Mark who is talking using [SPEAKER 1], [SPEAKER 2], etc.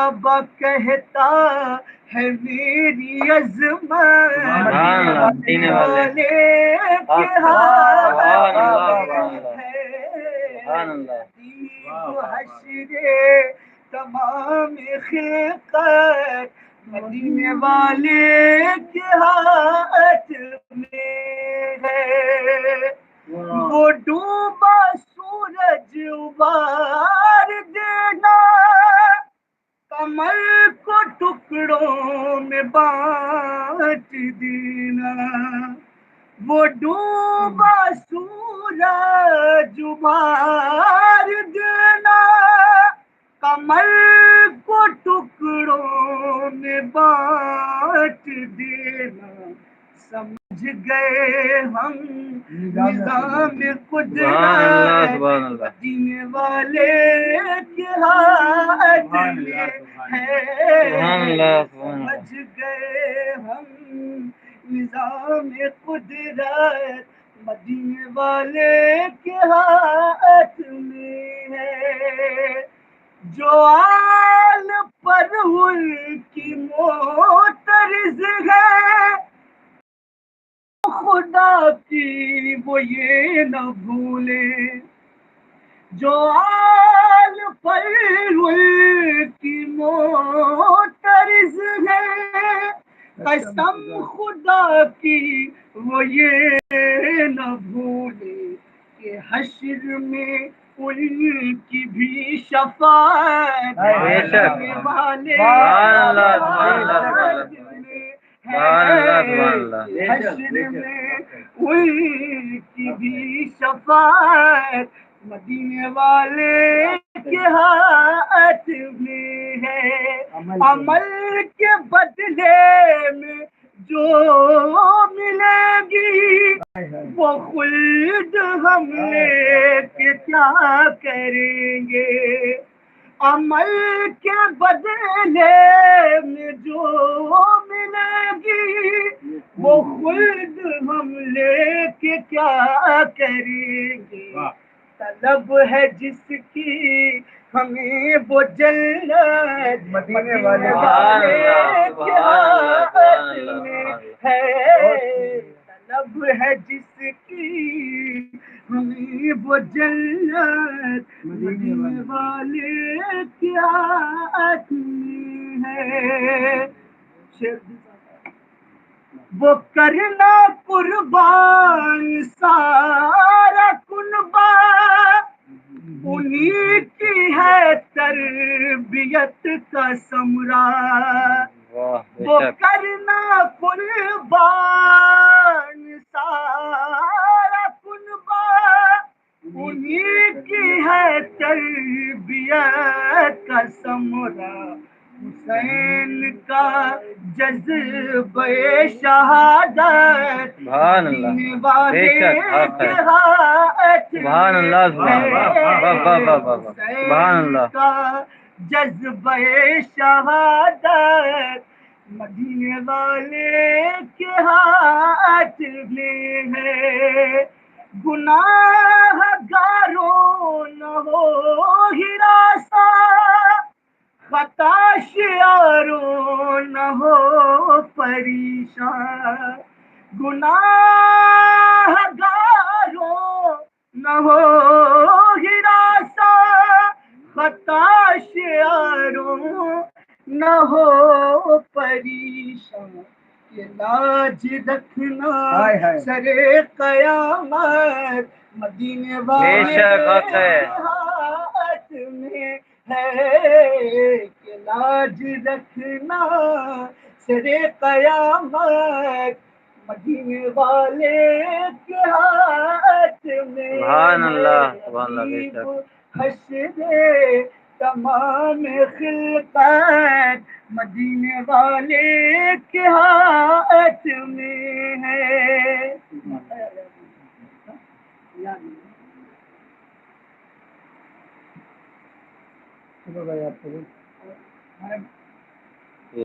[SPEAKER 1] کعبہ کہتا ہے میری عظمت، مدینے والے کے ہاتھ ہے حشر تمام خلقت، مدینے والے کے ہاتھ میں ہے۔ وہ ڈوبا سورج ابار دینا، کمر کو ٹکڑوں میں بانٹ دینا، وہ ڈوبا سورج ابار دینا، کمر کو ٹکڑوں میں بانٹ دینا، سمجھ گئے ہم نظام قدرت، مدینے والے کے ہاتھ میں ہے، سمجھ گئے ہم نظام قدرت، مدینے والے کے ہاتھ میں ہے۔ جو آل پر ان کی معترض ہے، خدا کی وہ یہ نہ بھولے، جو آل پر ان کی معترض ہے، قسم خدا کی وہ یہ نہ بھولے کہ حشر میں ان کی بھی شفاعت کرنے والے حشر میں ان کی بھی شفاعت مدینے والے کے ہاتھ میں ہے۔ عمل کے بدلے میں جو ملے گی وہ خلد ہم لے کے کیا کریں گے، عمل کے بدلے میں جو ملے گی وہ خلد ہم لے کے کیا کریں گے، طلب ہے جس کی ہمیں وہ جنت، مدینے والے کے ہاتھ میں ہے، طلب ہے جس کی ہمیں وہ جنت، مدینے والے کے ہاتھ میں ہے۔ وہ کرنا قربان سارا کنبہ، انہی کی ہے تربیت کا ثمرہ، وہ کرنا قربان سارا کنبہ، انہی کی ہے تربیت کا ثمرہ، حسین کا جذبہ شہادت مدینے والے کے ہاتھ میں ہے، حسین کا جذبہ شہادت مدینے والے کے ہاتھ میں ہے۔ گناہ گاروں نہ ہو ہراساں، خطا شیاروں نہ ہو پریشان، گناہ گاروں نہ ہو ہراساں، خطا شیاروں نہ ہو پریشان، یہ لاج رکھنا سرے قیامت مدینے والے کے ہاتھ میں ہے، کہ لاج رکھنا سرے قیامت مدینے والے کے ہاتھ میں ہے، حشر تمام خلقت مدینے والے کے ہاتھ میں ہے۔ چلو بھائی آپ